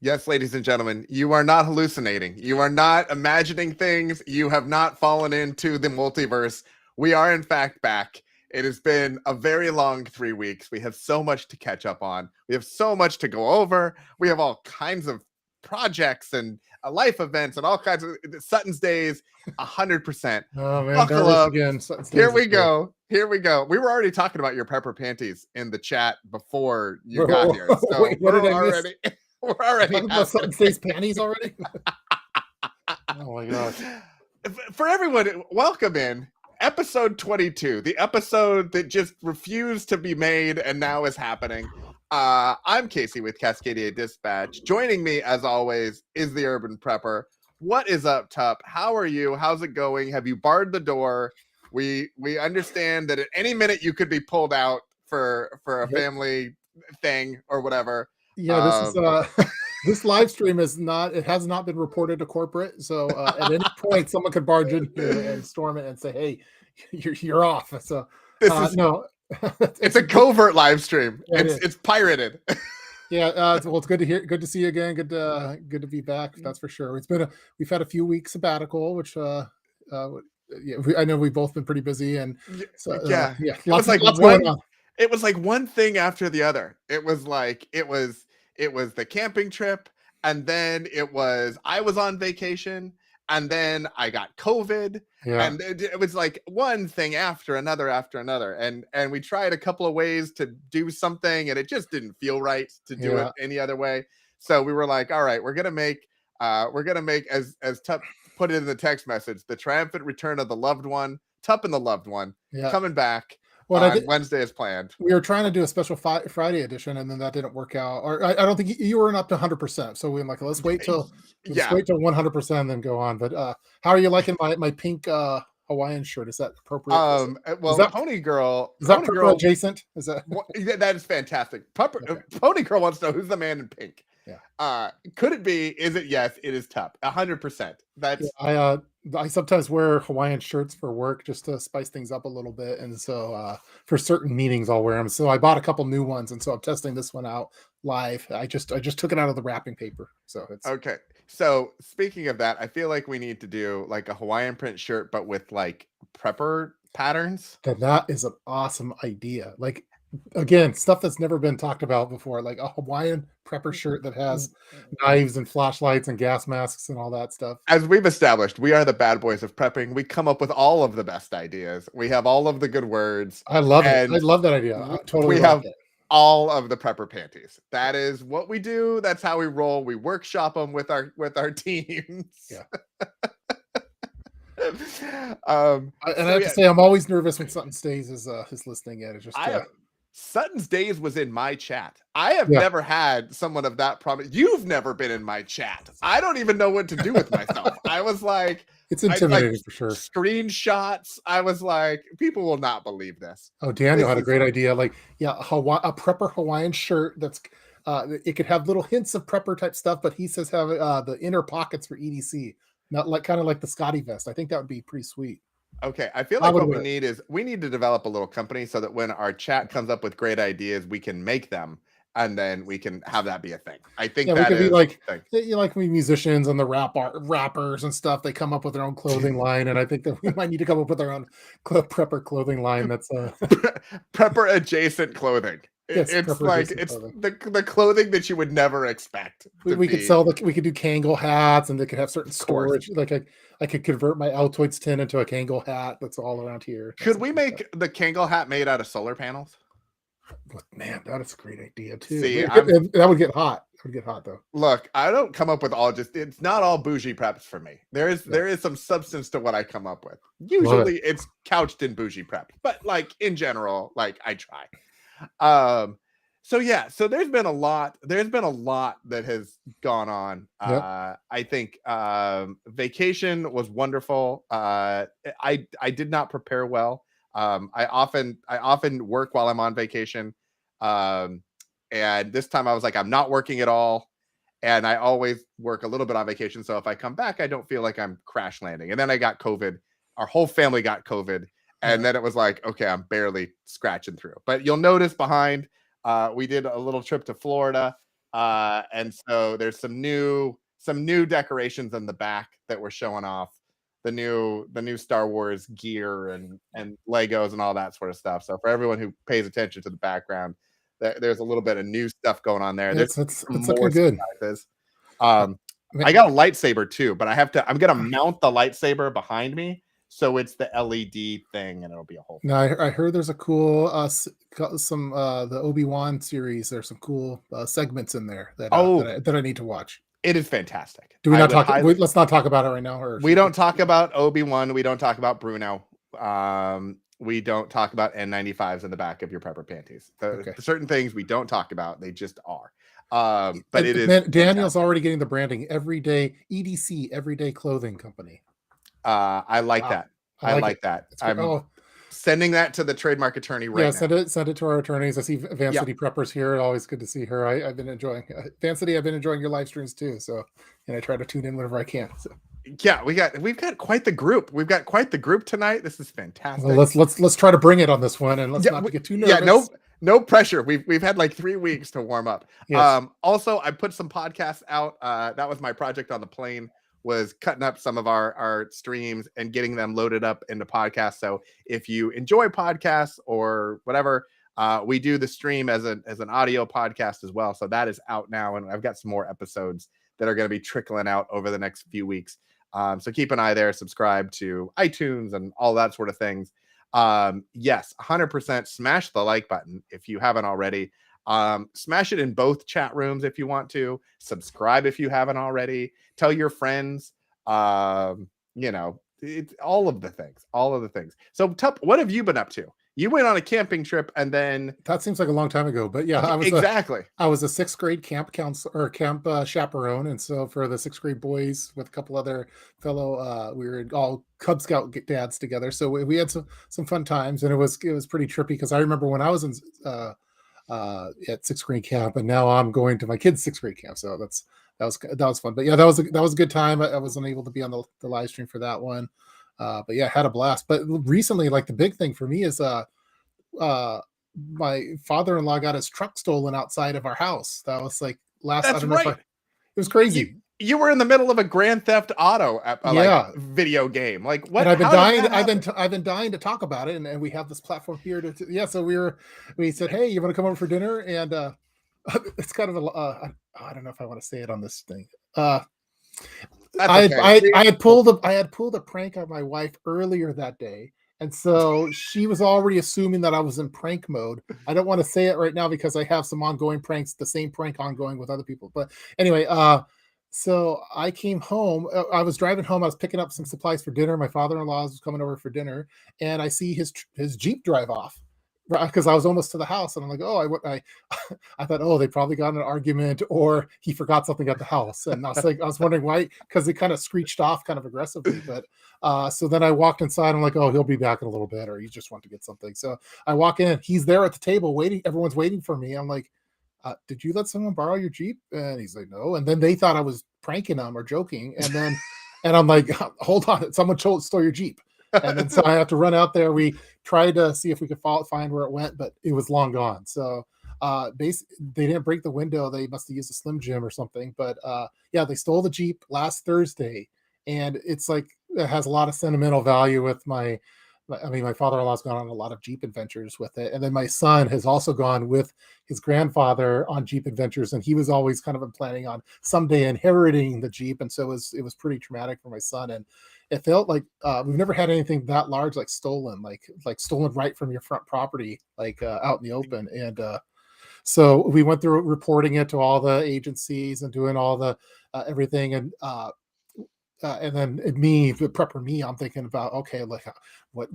Yes, ladies and gentlemen, you are not hallucinating. You are not imagining things. You have not fallen into the multiverse. We are, in fact, back. It has been a very long 3 weeks. We have so much to catch up on. We have so much to go over. We have all kinds of projects and life events and all kinds of Sutton's Days, 100%. Oh man, Buckle nervous up. again. Here we go. Here we go. We were already talking about your pepper panties in the chat before you got here. So Wait, what did I miss? we're already talking about Sutton State's panties already. Oh my gosh! For everyone, welcome in episode 22, the episode that just refused to be made and now is happening. I'm Casey with Cascadia Dispatch. Joining me, as always, is the Urban Prepper. What is up, Tup? How are you? How's it going? Have you barred the door? We understand that at any minute you could be pulled out for a family thing or whatever. Yeah, this is this live stream has not been reported to corporate. So at any point, someone could barge in here and storm it and say, "Hey, you're off." So this is no, it's a covert live stream. Yeah, it's pirated. Yeah, well, it's good to hear. Good to see you again. Good to be back. That's for sure. We've had a few weeks sabbatical, which I know we've both been pretty busy, and so lots going on. It was like one thing after the other. It was the camping trip, and then I was on vacation, and then I got COVID, and it was like one thing after another, and we tried a couple of ways to do something, and it just didn't feel right to do it any other way. So we were like, all right, we're gonna make as Tup put it in the text message, the triumphant return of the loved one, Tup and the loved one coming back. Wednesday is planned. We were trying to do a special Friday edition, and then that didn't work out. Or I don't think you weren't up to 100%. So we're like, let's wait till 100% and then go on. But how are you liking my pink Hawaiian shirt? Is that appropriate? Well, that, Pony Girl is that purple adjacent? Is that that is fantastic. Pony Girl wants to know who's the man in pink. Could it be? Is it? Yes, it is Tup. 100%. That's I sometimes wear Hawaiian shirts for work just to spice things up a little bit, and so for certain meetings I'll wear them. So I bought a couple new ones, and so I'm testing this one out live. I just took it out of the wrapping paper, so it's okay. So speaking of that, I feel like we need to do like a Hawaiian print shirt, but with like prepper patterns. That is an awesome idea. Like, again, stuff that's never been talked about before, like a Hawaiian prepper shirt that has knives and flashlights and gas masks and all that stuff. As we've established, we are the bad boys of prepping. We come up with all of the best ideas. We have all of the good words. I love it. I love that idea. I totally have all of the prepper panties. That is what we do. That's how we roll. We workshop them with our teams. Yeah. And I have to say, I'm always nervous when Sutton Stays is listening at it. Just Sutton's Days was in my chat. I have never had someone of that promise. You've never been in my chat. I don't even know what to do with myself. I was like, it's intimidating for sure. Screenshots. I was like, people will not believe this. Oh, Daniel had a great idea. Like, a prepper Hawaiian shirt that's it could have little hints of prepper type stuff, but he says have the inner pockets for EDC, not like kind of like the Scotty vest. I think that would be pretty sweet. Okay, I feel like what we need is we need to develop a little company so that when our chat comes up with great ideas, we can make them and then we can have that be a thing. I think that we could be like we musicians and the rappers and stuff. They come up with their own clothing line, and I think that we might need to come up with our own prepper clothing line. That's prepper adjacent clothing. Yes, it's like it's the clothing that you would never expect. We could sell we could do Kangol hats, and they could have certain storage. Like I could convert my Altoids tin into a Kangol hat that's all around here. Could we make the Kangol hat made out of solar panels? Man, that is a great idea too. See, that would get hot. It would get hot though. Look, I don't come up with it's not all bougie preps for me. There is some substance to what I come up with. Usually it's couched in bougie prep, but like in general, like I try. So there's been a lot that has gone on. I think vacation was wonderful. I did not prepare well. I often work while I'm on vacation, and this time I was like, I'm not working at all, and I always work a little bit on vacation, so if I come back I don't feel like I'm crash landing. And then I got COVID. Our whole family got COVID, and then it was like, okay, I'm barely scratching through. But you'll notice behind we did a little trip to Florida. And so there's some new decorations in the back that we're showing off. The new Star Wars gear and Legos and all that sort of stuff. So for everyone who pays attention to the background, there's a little bit of new stuff going on there. There's It's some looking more good. surprises. I I got a lightsaber too, but I'm gonna mount the lightsaber behind me, so it's the LED thing, and it'll be a whole. No, I heard there's a cool some the Obi-Wan series. There's some cool segments in there that that I need to watch. It is fantastic. Do we not talk? Let's not talk about it right now. Or we don't talk about Obi-Wan. We don't talk about Bruno. We don't talk about N95s in the back of your prepper panties. The certain things we don't talk about. They just are. But it is. Daniel's already getting the branding. Everyday EDC, Everyday Clothing Company. I like that. I like that. I'm sending that to the trademark attorney right now. Send it to our attorneys. I see Vancity Preppers here. Always good to see her. I've been enjoying Vancity. I've been enjoying your live streams too. So, and I try to tune in whenever I can. So. Yeah, we've got quite the group. We've got quite the group tonight. This is fantastic. Well, let's try to bring it on this one, and let's not get too nervous. Yeah, no pressure. We've had like 3 weeks to warm up. Yes. Also, I put some podcasts out. That was my project on the plane. Was cutting up some of our streams and getting them loaded up into podcasts. So if you enjoy podcasts or whatever, we do the stream as an audio podcast as well. So that is out now, and I've got some more episodes that are going to be trickling out over the next few weeks. So keep an eye there, subscribe to iTunes and all that sort of things. Yes, 100% smash the like button if you haven't already. Smash it in both chat rooms if you want to. Subscribe if you haven't already. Tell your friends. It's all of the things. So what have you been up to? You went on a camping trip, and then that seems like a long time ago, but yeah, I was a 6th grade camp counselor or camp chaperone, and so for the 6th grade boys with a couple other fellow, we were all Cub Scout dads together. So we had some fun times, and it was pretty trippy because I remember when I was in at 6th grade camp, and now I'm going to my kids' 6th grade camp. So that was fun. But yeah, that was a good time. I wasn't able to be on the live stream for that one. But yeah, had a blast. But recently, like the big thing for me is my father-in-law got his truck stolen outside of our house. That was like That's right. It was crazy. You were in the middle of a Grand Theft Auto video game. Like what? And I've been dying to talk about it, and we have this platform here So we said, hey, you want to come over for dinner? And it's kind of I don't know if I want to say it on this thing. I had pulled a prank on my wife earlier that day, and so she was already assuming that I was in prank mode. I don't want to say it right now because I have some ongoing pranks, the same prank ongoing with other people. But anyway, so I came home. I was driving home. I was picking up some supplies for dinner. My father-in-law was coming over for dinner, and I see his Jeep drive off. Because I was almost to the house, and I'm like, I thought, they probably got in an argument, or he forgot something at the house, and I was wondering why, because it kind of screeched off kind of aggressively. But so then I walked inside. I'm like, he'll be back in a little bit, or he just wants to get something. So I walk in, he's there at the table waiting. Everyone's waiting for me. I'm like, did you let someone borrow your Jeep? And he's like, no. And then they thought I was pranking him or joking, and then and I'm like, hold on, someone stole your Jeep. And then so I have to run out there. We tried to see if we could find where it went, but it was long gone. So they didn't break the window. They must have used a Slim Jim or something. But they stole the Jeep last Thursday, and it's like it has a lot of sentimental value with my father-in-law's gone on a lot of Jeep adventures with it, and then my son has also gone with his grandfather on Jeep adventures, and he was always kind of planning on someday inheriting the Jeep, and so it was pretty traumatic for my son. And it felt like we've never had anything that large, like stolen, like stolen right from your front property, like out in the open. And so we went through reporting it to all the agencies and doing all the everything. And then the prepper, I'm thinking about, okay, like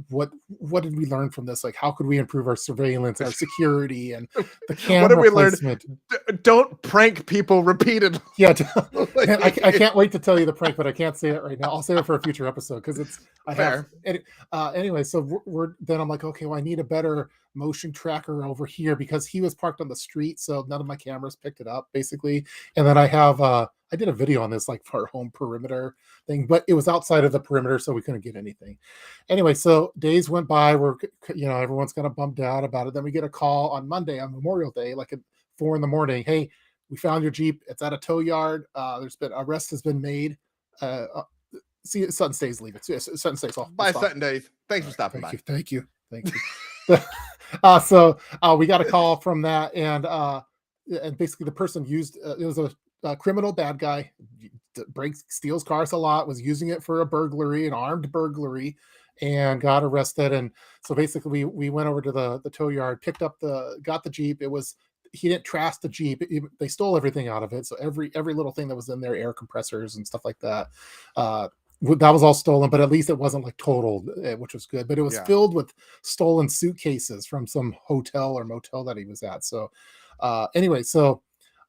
what did we learn from this? Like, how could we improve our surveillance, our security, and the camera what did we placement? Learn? Don't prank people repeatedly. Yeah, I can't wait to tell you the prank, but I can't say it right now. I'll save it for a future episode because anyway. So then I'm like, okay, well, I need a better motion tracker over here because he was parked on the street, so none of my cameras picked it up, basically. And then I have I did a video on this, like for our home perimeter thing, but it was outside of the perimeter, so we couldn't get anything. Anyway, so days went by. Everyone's kind of bummed out about it. Then we get a call on Monday, on Memorial Day, like at 4 a.m. Hey, we found your Jeep. It's at a tow yard. There's been arrest has been made. See, Sutton Stays leave it. Sutton Stays off. Bye, Sutton Days. Thanks for stopping by. Thank you. So we got a call from that, and basically the person used it was a criminal bad guy, steals cars a lot, was using it for a burglary, an armed burglary, and got arrested. And so basically we went over to the tow yard, got the Jeep. He didn't trash the Jeep. They stole everything out of it. So every little thing that was in there, air compressors and stuff like that, that was all stolen, but at least it wasn't like totaled, which was good. But it was filled with stolen suitcases from some hotel or motel that he was at. So anyway, so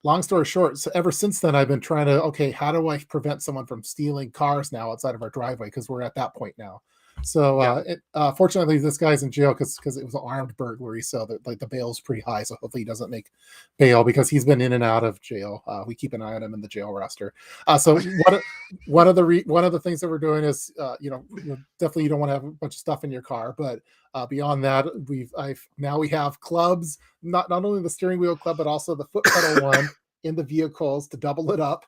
long story short, so ever since then, I've been trying to, okay, how do I prevent someone from stealing cars now outside of our driveway? Because we're at that point now. So fortunately, this guy's in jail because it was an armed burglary. So the bail's pretty high. So hopefully he doesn't make bail because he's been in and out of jail. We keep an eye on him in the jail roster. So one of the things that we're doing is definitely you don't want to have a bunch of stuff in your car, but beyond that, we have clubs, not only the steering wheel club but also the foot pedal one in the vehicles to double it up.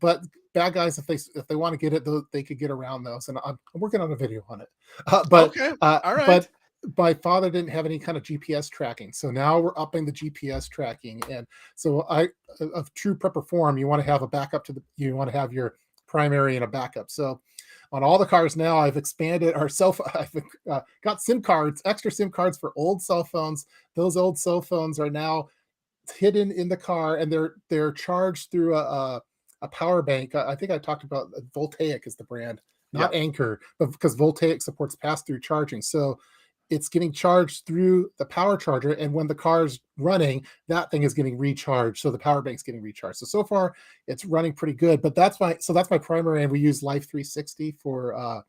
But bad guys, if they want to get it, they could get around those. And I'm working on a video on it. All right. But my father didn't have any kind of GPS tracking, so now we're upping the GPS tracking. And so of true prepper form, you want to have a backup you want to have your primary and a backup. So on all the cars now, I've expanded our I've got SIM cards, extra SIM cards for old cell phones. Those old cell phones are now hidden in the car, and they're charged through a power bank. I think I talked about Voltaic is the brand, not Anchor, but because Voltaic supports pass-through charging. So it's getting charged through the power charger, and when the car's running, that thing is getting recharged. So the power bank's getting recharged. So far it's running pretty good, but that's my primary, and we use Life 360 for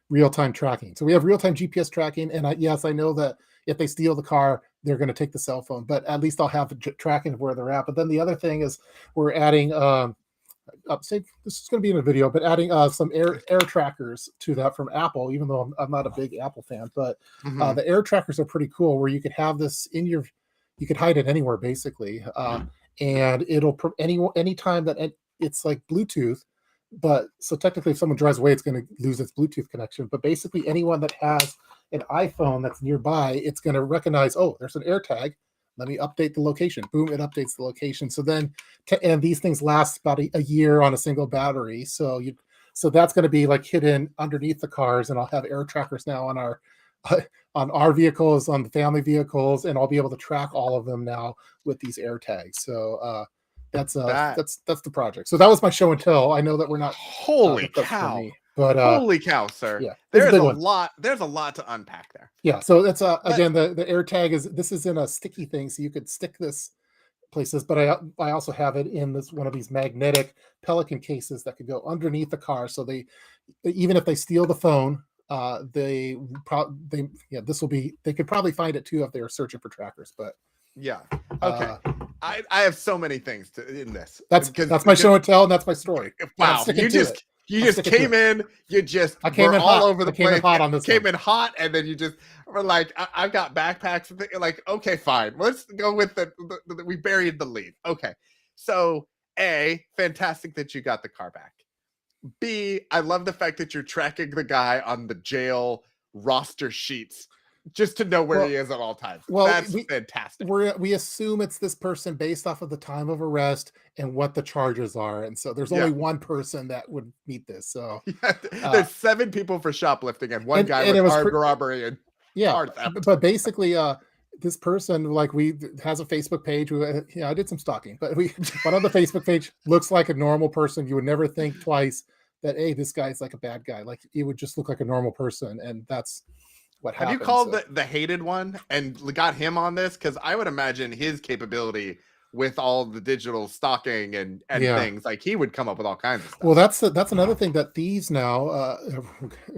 real-time tracking. So we have real-time GPS tracking, and I know that if they steal the car, they're going to take the cell phone, but at least I'll have tracking of where they're at. But then the other thing is we're adding this is going to be in a video, but adding some air trackers to that from Apple, even though I'm not a big Apple fan, but the air trackers are pretty cool, where you could have this you could hide it anywhere basically. And it'll anytime that it's like Bluetooth, but so technically if someone drives away, it's going to lose its Bluetooth connection. But basically anyone that has an iPhone that's nearby, it's going to recognize, oh, there's an AirTag. Let me update the location. Boom, it updates the location. So then, and these things last about a year on a single battery. So that's going to be like hidden underneath the cars, and I'll have air trackers now on our vehicles, on the family vehicles, and I'll be able to track all of them now with these AirTags. So that's the project. So that was my show and tell. I know that we're not. Holy cow! But holy cow, sir! Yeah, there's a lot. There's a lot to unpack there. Yeah. So that's again the AirTag is in a sticky thing, so you could stick this places. But I also have it in this one of these magnetic Pelican cases that could go underneath the car. So they even if they steal the phone, they could probably find it too if they were searching for trackers. But yeah. Okay. I have so many things in this. That's my show and tell, and that's my story. Wow. You just came in. I came in all over the place. Came in hot, and then you just were like, I've got backpacks. Like, okay, fine. Let's go with we buried the lead. Okay. So A, fantastic that you got the car back. B, I love the fact that you're tracking the guy on the jail roster sheets just to know where he is at all times. Well, that's fantastic. We assume it's this person based off of the time of arrest and what the charges are. And so there's only one person that would meet this. So there's 7 people for shoplifting and one guy with armed robbery and car theft. But basically, this person has a Facebook page. I did some stalking, but one on the Facebook page looks like a normal person. You would never think twice that, hey, this guy's like a bad guy. Like, he would just look like a normal person, and that's what happened. Have you called the hated one and got him on this? Because I would imagine his capability with all the digital stalking and things, like, he would come up with all kinds of stuff. Well, that's another thing that thieves now,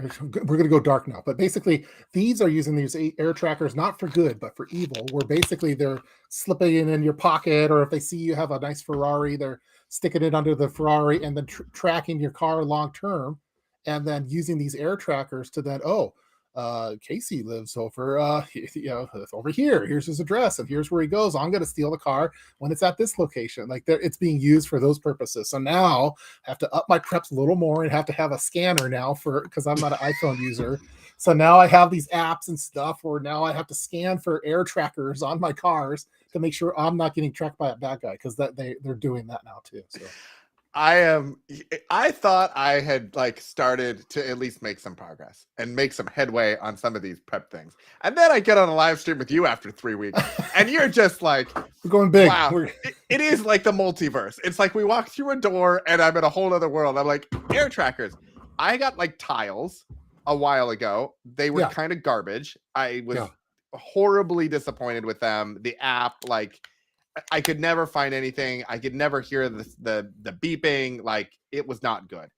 we're going to go dark now, but basically thieves are using these air trackers not for good but for evil, where basically they're slipping it in your pocket, or if they see you have a nice Ferrari, they're sticking it under the Ferrari and then tracking your car long term, and then using these air trackers to then Casey lives over over here. Here's his address, and here's where he goes. I'm going to steal the car when it's at this location. Like it's being used for those purposes. So now I have to up my preps a little more and have to have a scanner now because I'm not an iPhone user. So now I have these apps and stuff where now I have to scan for air trackers on my cars to make sure I'm not getting tracked by a bad guy, because they're doing that now too. So I thought I had like started to at least make some progress and make some headway on some of these prep things. And then I get on a live stream with you after 3 weeks and you're just like, we're going big. Wow. It is like the multiverse. It's like we walk through a door and I'm in a whole other world. I'm like, air trackers. I got like tiles a while ago. They were kind of garbage. I was horribly disappointed with them. The app, like, I could never find anything. I could never hear the beeping. Like, it was not good.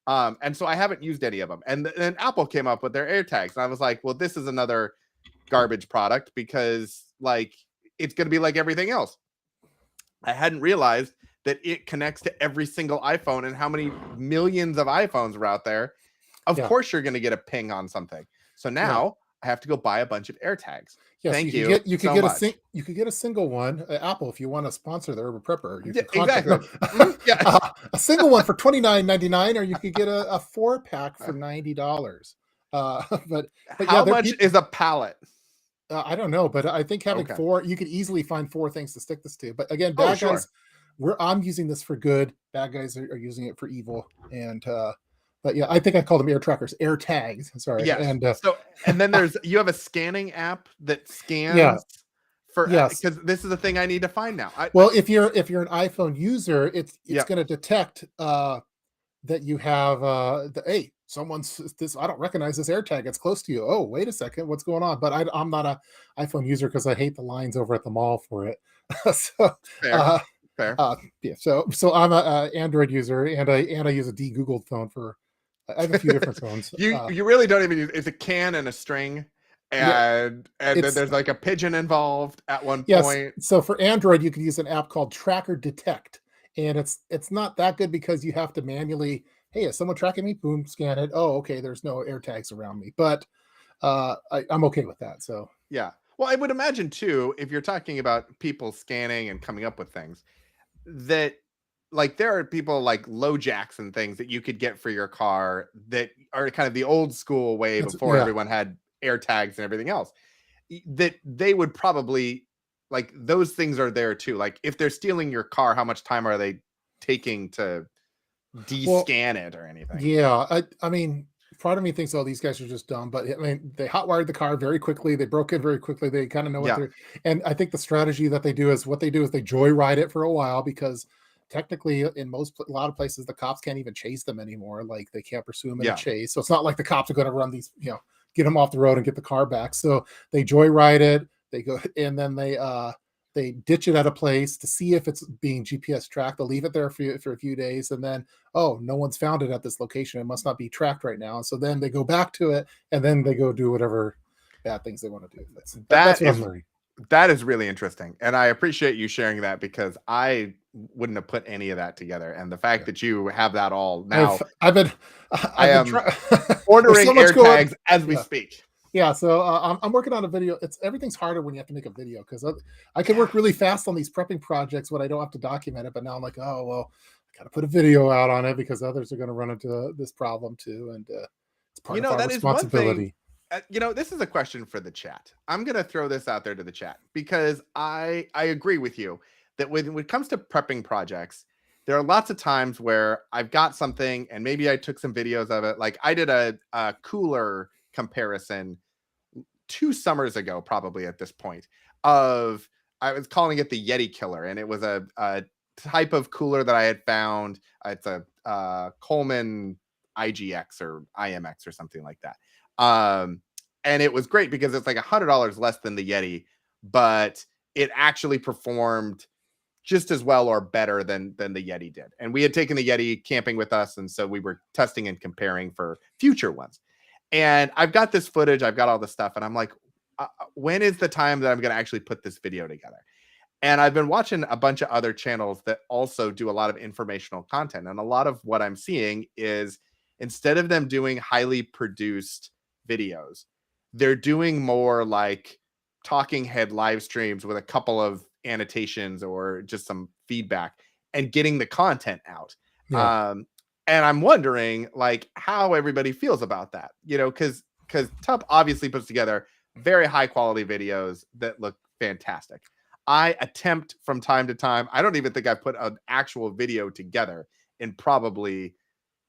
And so I haven't used any of them. And then Apple came up with their AirTags. And I was like, well, this is another garbage product because like it's going to be like everything else. I hadn't realized that it connects to every single iPhone and how many millions of iPhones are out there. Of course, you're going to get a ping on something. So now I have to go buy a bunch of AirTags. Yes, Thank you. You could get a single one. Apple, if you want to sponsor the Urban Prepper, you can contact them. A single one for $29.99, or you could get a 4-pack for $90. But how much is a pallet? I don't know, but I think having 4, you could easily find 4 things to stick this to. But again, bad guys, I'm using this for good. Bad guys are using it for evil. And but yeah, I think I called them air trackers, air tags. Sorry. Yes. And then you have a scanning app that scans because this is the thing I need to find now. If you're an iPhone user, it's going to detect that you have hey, someone's this. I don't recognize this AirTag. It's close to you. Oh, wait a second, what's going on? But I'm not a iPhone user because I hate the lines over at the mall for it. Fair. So I'm a Android user, and I use a de-Googled phone for. I have a few different phones. You really don't even use. It's a can and a string, and then there's like a pigeon involved at one point. So for Android, you can use an app called Tracker Detect, and it's not that good because you have to manually. Hey, is someone tracking me? Boom, scan it. Oh, okay. There's no AirTags around me, but I'm okay with that. So yeah. Well, I would imagine too, if you're talking about people scanning and coming up with things, that like there are people like low jacks and things that you could get for your car that are kind of the old school way before everyone had AirTags and everything else. That they would probably like those things are there too. Like if they're stealing your car, how much time are they taking to de-scan it or anything? Yeah, I mean, part of me thinks, these guys are just dumb, but I mean, they hotwired the car very quickly. They broke it very quickly. They kind of know what they're, and I think the strategy that they do is they joyride it for a while, because technically in a lot of places, the cops can't even chase them anymore. Like they can't pursue them in a chase. So it's not like the cops are going to run these, get them off the road and get the car back. So they joyride it. They go, and then they ditch it at a place to see if it's being GPS tracked. They'll leave it there for a few days, and then, no one's found it at this location. It must not be tracked right now. So then they go back to it, and then they go do whatever bad things they want to do. That's what I'm learning. That is really interesting. And I appreciate you sharing that, because I wouldn't have put any of that together. And the fact that you have that all now, I am ordering AirTags as we speak. Yeah, so I'm working on a video. Everything's harder when you have to make a video, because I can work really fast on these prepping projects when I don't have to document it. But now I'm like, I got to put a video out on it because others are going to run into this problem too, and it's part of our responsibility. This is a question for the chat. I'm going to throw this out there to the chat, because I agree with you that when it comes to prepping projects, there are lots of times where I've got something and maybe I took some videos of it. Like I did a cooler comparison 2 summers ago, probably at this point, I was calling it the Yeti Killer, and it was a type of cooler that I had found. It's a Coleman IGX or IMX or something like that. And it was great because it's like $100 less than the Yeti, but it actually performed just as well or better than the Yeti did. And we had taken the Yeti camping with us, and so we were testing and comparing for future ones. And I've got this footage, I've got all this stuff, and I'm like, when is the time that I'm going to actually put this video together? And I've been watching a bunch of other channels that also do a lot of informational content. And a lot of what I'm seeing is, instead of them doing highly produced videos, they're doing more like talking head live streams with a couple of annotations or just some feedback and getting the content out. Yeah. And I'm wondering like how everybody feels about that, because Tup obviously puts together very high quality videos that look fantastic. I attempt from time to time. I don't even think I've put an actual video together in probably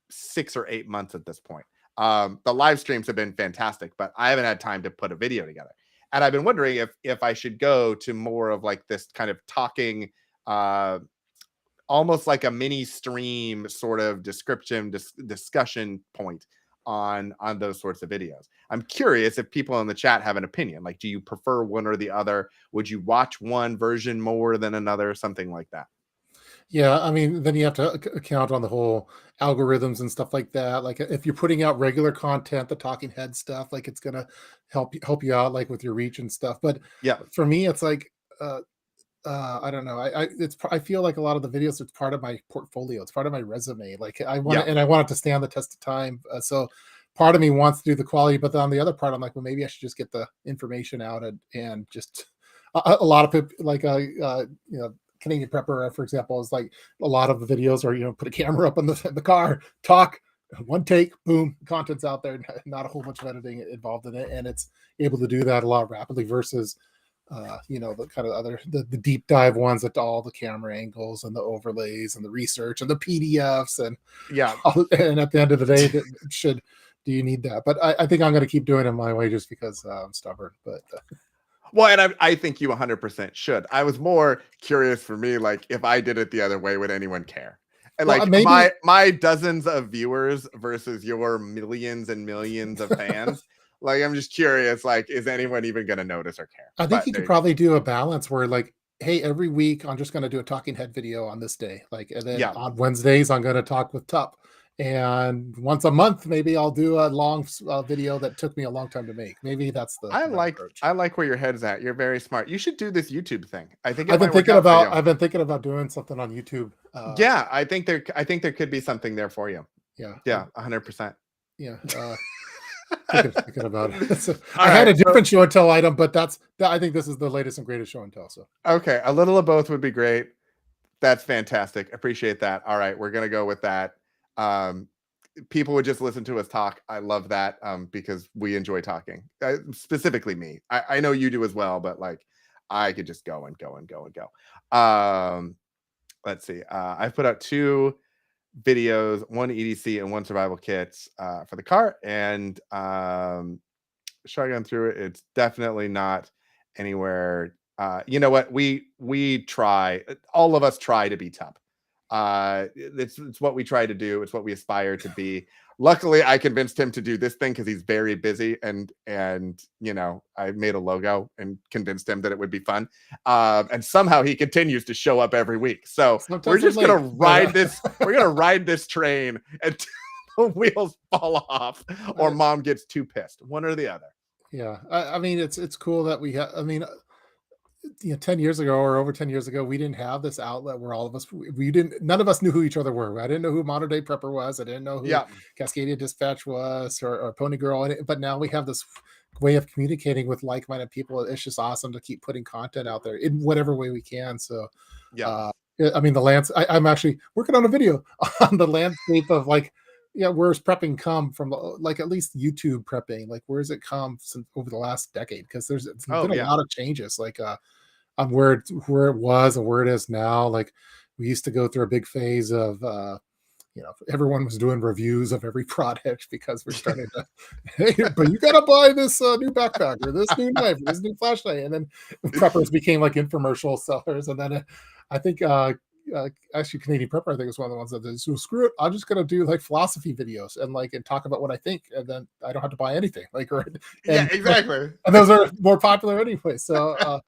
6 or 8 months at this point. The live streams have been fantastic, but I haven't had time to put a video together. And I've been wondering if I should go to more of like this kind of talking, almost like a mini stream sort of discussion point on those sorts of videos. I'm curious if people in the chat have an opinion. Like, do you prefer one or the other? Would you watch one version more than another? Something like that. Yeah, I mean, then you have to account on the whole algorithms and stuff like that. Like if you're putting out regular content, the talking head stuff, like it's gonna help you out like with your reach and stuff. But yeah, for me, it's like I don't know. I feel like a lot of the videos, it's part of my portfolio. It's part of my resume. Like I want it, and I want it to stand the test of time. So part of me wants to do the quality, but then on the other part, I'm like, well, maybe I should just get the information out and just a lot of people like Canadian Prepper, for example, is like a lot of the videos are, put a camera up in the car, talk, one take, boom, content's out there, not a whole bunch of editing involved in it. And it's able to do that a lot rapidly versus, the kind of the deep dive ones at all the camera angles and the overlays and the research and the PDFs. And and at the end of the day, do you need that? But I think I'm going to keep doing it my way just because I'm stubborn, but well, and I think you 100% should. I was more curious for me, like if I did it the other way, would anyone care? And well, like maybe my dozens of viewers versus your millions and millions of fans, like I'm just curious, like is anyone even going to notice or care? I think you could probably do a balance where like, hey, every week I'm just going to do a talking head video on this day, like, and then on Wednesdays I'm going to talk with Tup. And once a month, maybe I'll do a long video that took me a long time to make. Maybe that's the approach. I like where your head's at. You're very smart. You should do this YouTube thing. I think I've been thinking about doing something on YouTube. Yeah, I think there could be something there for you. Yeah, 100%. Yeah. Thinking about it. So I had a different show and tell item, but I think this is the latest and greatest show and tell. So okay, a little of both would be great. That's fantastic. Appreciate that. All right, we're gonna go with that. People would just listen to us talk. I love that because we enjoy talking. Specifically me. I know you do as well, but like I could just go and go and go and go. Let's see. I've put out 2 videos, one EDC and one survival kits for the car, and shotgun through it. It's definitely not anywhere. You know what? We try. All of us try to be Tup. It's what we try to do. It's what we aspire to be. Luckily, I convinced him to do this thing because he's very busy, and I made a logo and convinced him that it would be fun. And somehow he continues to show up every week. So we're just gonna ride this. We're gonna ride this train until the wheels fall off, or Mom gets too pissed. One or the other. Yeah, I mean it's cool that we have. I mean, 10 years ago or over 10 years ago, we didn't have this outlet where all of us, none of us knew who each other were. I didn't know who Modern Day Prepper was. I didn't know who Cascadia Dispatch was or Pony Girl. But now we have this way of communicating with like-minded people. It's just awesome to keep putting content out there in whatever way we can. So, I mean, I'm actually working on a video on the landscape of like, where's prepping come from? Like at least YouTube prepping, like where's it come since over the last decade? Because there's been a lot of changes, like on where it was and where it is now. Like we used to go through a big phase of everyone was doing reviews of every product because we're starting to hey, but you gotta buy this new backpack or this new knife or this new flashlight. And then preppers became like infomercial sellers. And then I think actually Canadian Prepper, I think, is one of the ones that did. So screw it, I'm just gonna do like philosophy videos and talk about what I think, and then I don't have to buy anything. Exactly. And those are more popular anyway. So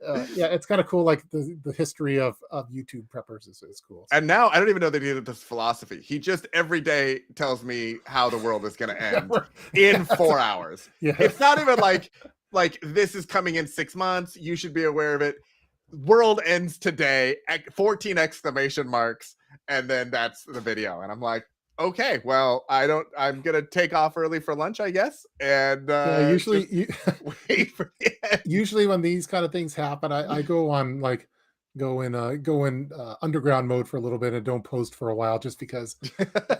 it's kind of cool. Like the history of YouTube preppers is cool. And now I don't even know that he did this philosophy. He just every day tells me how the world is going to end in 4 hours. It's not even like this is coming in 6 months. You should be aware of it. World ends today. 14 exclamation marks, and then that's the video. And I'm like, Okay, well, I'm gonna take off early for lunch, I guess, and Yeah, just wait for the end. usually when these kind of things happen, I go on like go in underground mode for a little bit and don't post for a while just because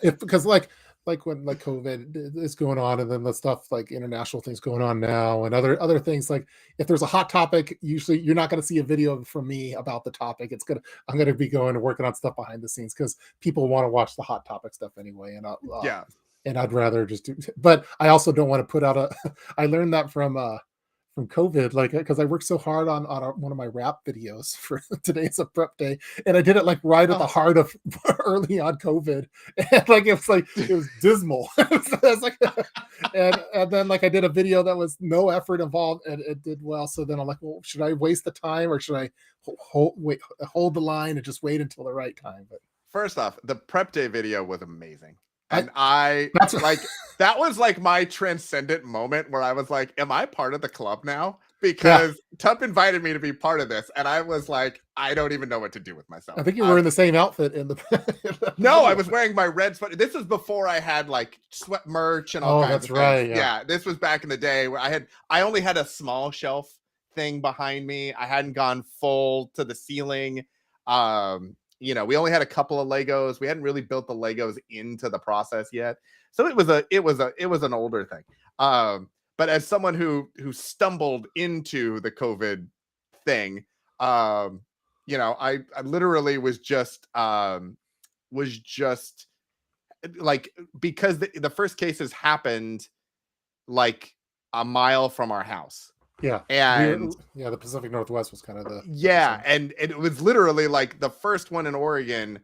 if because like when like COVID is going on and then the stuff like international things going on now and other things like if there's a hot topic, usually you're not going to see a video from me about the topic. I'm gonna be going and working on stuff behind the scenes because people want to watch the hot topic stuff anyway, Yeah. and I'd rather just do. But I also don't want to put out a. I learned that from COVID, like because I worked so hard on one of my rap videos for today's a prep day, and I did it like right at the Oh. heart of early on COVID, and like it was dismal. It's like, and then like I did a video that was no effort involved, and it did well. So then I'm like, well, should I waste the time or should I hold the line and just wait until the right time? But First off, the prep day video was amazing. I And I that's like that was like my transcendent moment where I was like, am I part of the club now? yeah. Because Tup invited me to be part of this, and I was like, I don't even know what to do with myself. I think you were in the same outfit in the. No, I was wearing my red sweater. This was before I had like sweat merch and all Oh, kinds that's of things. right. Yeah, this was back in the day where I only had a small shelf thing behind me. I hadn't gone full to the ceiling. We only had a couple of Legos. We hadn't really built the Legos into the process yet. So it was an older thing. But as someone who stumbled into the COVID thing, I literally was just like, because the first cases happened like a mile from our house. Yeah. And the Pacific Northwest was kind of the yeah, and it was literally like the first one in Oregon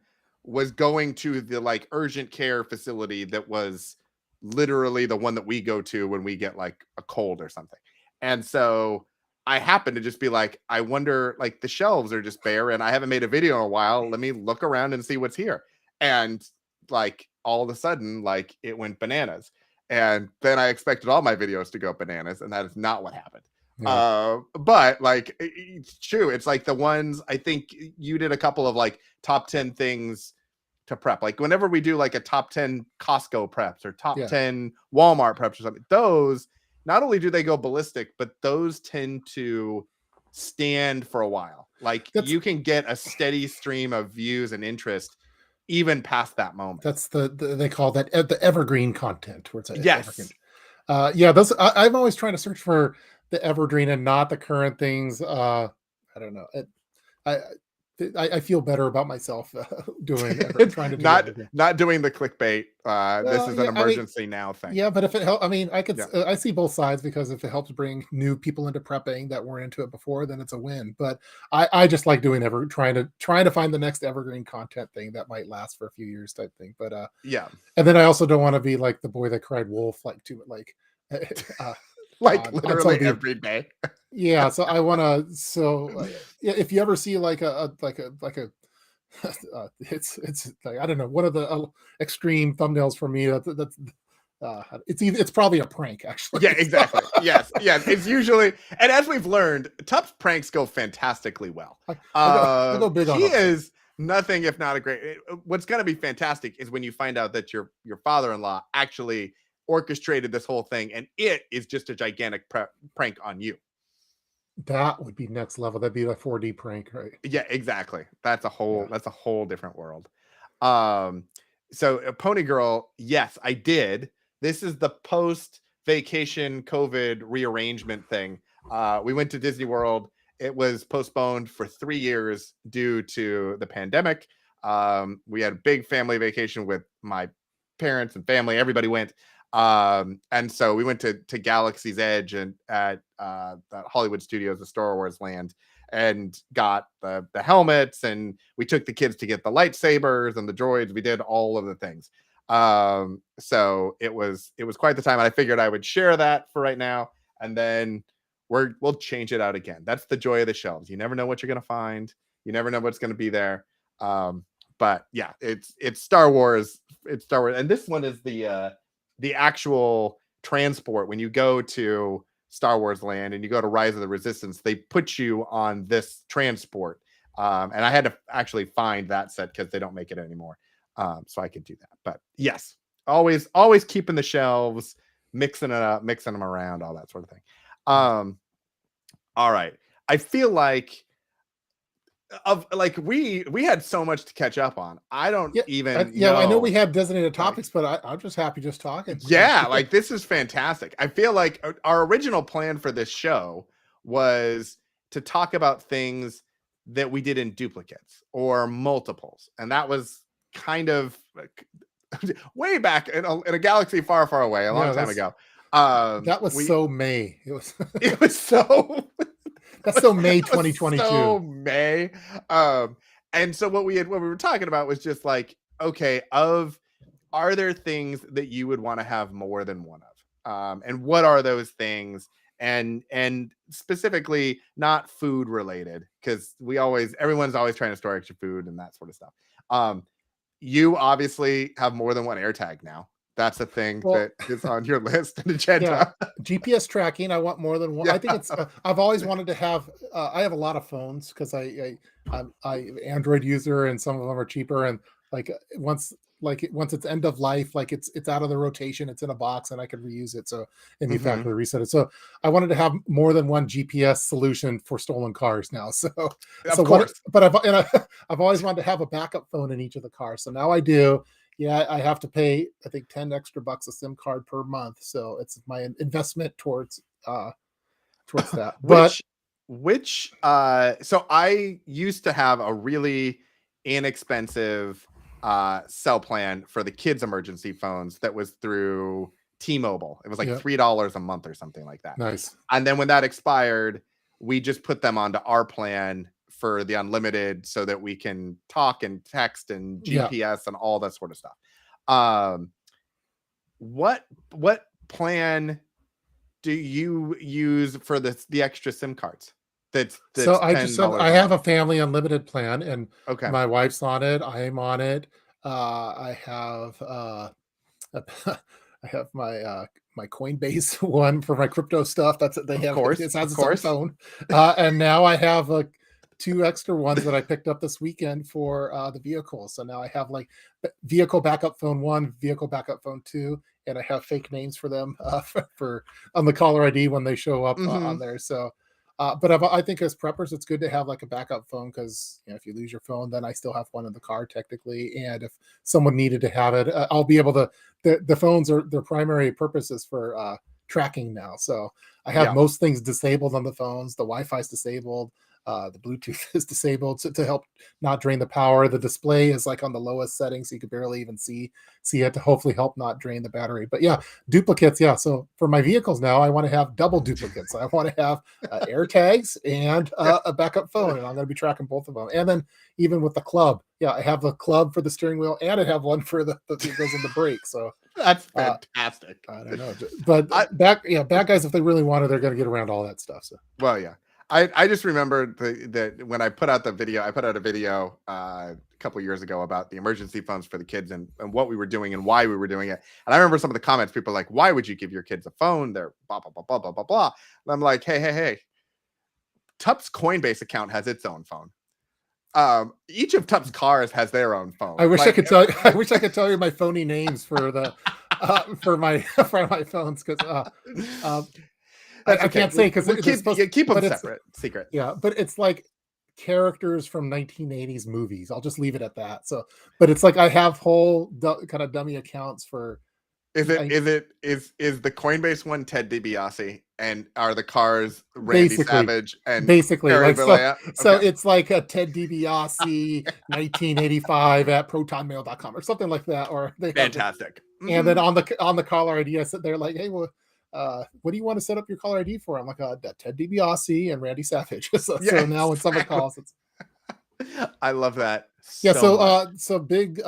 was going to the like urgent care facility that was literally the one that we go to when we get like a cold or something. And so I happened to just be like, I wonder, like the shelves are just bare and I haven't made a video in a while. Let me look around and see what's here. And like all of a sudden, like it went bananas. And then I expected all my videos to go bananas, and that is not what happened. But like it's true. It's like the ones, I think you did a couple of like top 10 things to prep. Like whenever we do like a top 10 Costco preps or top 10 Walmart preps or something, those not only do they go ballistic, but those tend to stand for a while. Like you can get a steady stream of views and interest even past that moment. That's they call that the evergreen content, where it's yes. Evergreen. Those I'm always trying to search for the evergreen and not the current things. I don't know. I feel better about myself doing trying to do not doing the clickbait. This is an emergency now thing. Yeah, but if it helps, I mean, I see both sides, because if it helps bring new people into prepping that weren't into it before, then it's a win. But I just like doing trying to find the next evergreen content thing that might last for a few years type thing. But and then I also don't want to be like the boy that cried wolf, like like literally every day. Yeah, so I want to. So if you ever see like a it's like, I don't know, one of the extreme thumbnails for me. It's probably a prank, actually. Yeah, exactly. yes. It's usually, and as we've learned, Tup's pranks go fantastically well. I go big on he is nothing if not a great. What's going to be fantastic is when you find out that your father-in-law actually orchestrated this whole thing, and it is just a gigantic prank on you. That would be next level. That'd be a 4D prank, right? Yeah, exactly. That's a whole different world. So Pony Girl, yes, I did. This is the post vacation COVID rearrangement thing. We went to Disney World. It was postponed for 3 years due to the pandemic. We had a big family vacation with my parents and family. Everybody went. And so we went to Galaxy's Edge and at Hollywood Studios, the Star Wars land, and got the helmets, and we took the kids to get the lightsabers and the droids. We did all of the things. So it was quite the time. And I figured I would share that for right now, and then we'll change it out again. That's the joy of the shelves. You never know what you're gonna find. You never know what's gonna be there. But yeah, it's Star Wars. It's Star Wars, and this one is the actual transport. When you go to Star Wars land and you go to Rise of the Resistance, they put you on this transport. And I had to actually find that set because they don't make it anymore. So I could do that. But yes, always keeping the shelves, mixing it up, mixing them around, all that sort of thing. All right. I feel like we had so much to catch up on. I don't even know. I know we have designated topics, but I'm just happy just talking. Yeah, like this is fantastic. I feel like our original plan for this show was to talk about things that we did in duplicates or multiples, and that was kind of way back in a galaxy far, far away, a long time ago. That was so May. It was. It was so. That's so May 2022. So May. And so what we were talking about was just like, okay, are there things that you would want to have more than one of? And what are those things? And specifically not food related, because everyone's always trying to store extra food and that sort of stuff. You obviously have more than one AirTag now. That's a thing that is on your list and agenda. Yeah. GPS tracking. I want more than one. Yeah. I think it's. I've always wanted to have. I have a lot of phones because I'm Android user, and some of them are cheaper. And once it's end of life, like it's out of the rotation, it's in a box, and I can reuse it. So and you factory reset it. So I wanted to have more than one GPS solution for stolen cars now. So of course. But I've always wanted to have a backup phone in each of the cars. So now I do. Yeah, I have to pay, I think, $10 extra a SIM card per month. So it's my investment towards that. But so I used to have a really inexpensive cell plan for the kids' emergency phones that was through T-Mobile. It was like $3 a month or something like that. Nice. And then when that expired, we just put them onto our plan for the unlimited so that we can talk and text and GPS and all that sort of stuff. What plan do you use for the extra SIM cards? That's so I have a family unlimited plan, and my wife's on it. I am on it. I have my Coinbase one for my crypto stuff. That's it. They have it has its own phone. And now I have 2 extra ones that I picked up this weekend for the vehicles. So now I have vehicle backup phone 1, vehicle backup phone 2, and I have fake names for them for on the caller ID when they show up on there. So, but I think as preppers, it's good to have a backup phone because if you lose your phone, then I still have one in the car technically. And if someone needed to have it, I'll be able to. The phones are their primary purposes for tracking now. So I have most things disabled on the phones. The Wi-Fi is disabled. The Bluetooth is disabled to help not drain the power. The display is on the lowest setting, so you could barely even see it to hopefully help not drain the battery. But duplicates. So for my vehicles now, I want to have double duplicates. I want to have AirTags and a backup phone, and I'm going to be tracking both of them. And then even with the club, I have a club for the steering wheel, and I have one for the that goes in the brake. So that's fantastic. I don't know, but bad guys, if they really want it, they're going to get around all that stuff. So I just remember that when I put out a video a couple of years ago about the emergency phones for the kids and what we were doing and why we were doing it. And I remember some of the comments, people were like, why would you give your kids a phone? They're blah, blah, blah, blah, blah, blah, blah. And I'm like, hey. Tup's Coinbase account has its own phone. Each of Tup's cars has their own phone. I wish I could tell you my phony names for the for my phones because I can't say because keep them separate, secret. Yeah, but it's characters from 1980s movies. I'll just leave it at that. So, but it's I have whole kind of dummy accounts for. Is the Coinbase one Ted DiBiase, and are the cars Randy Savage and basically so it's a Ted DiBiase 1985 at protonmail.com or something like that, or fantastic. And then on the caller ID, I said they're like, hey, well. What do you want to set up your caller ID for? I'm like, Ted DiBiase and Randy Savage. So now when someone calls, it's. I love that. So Big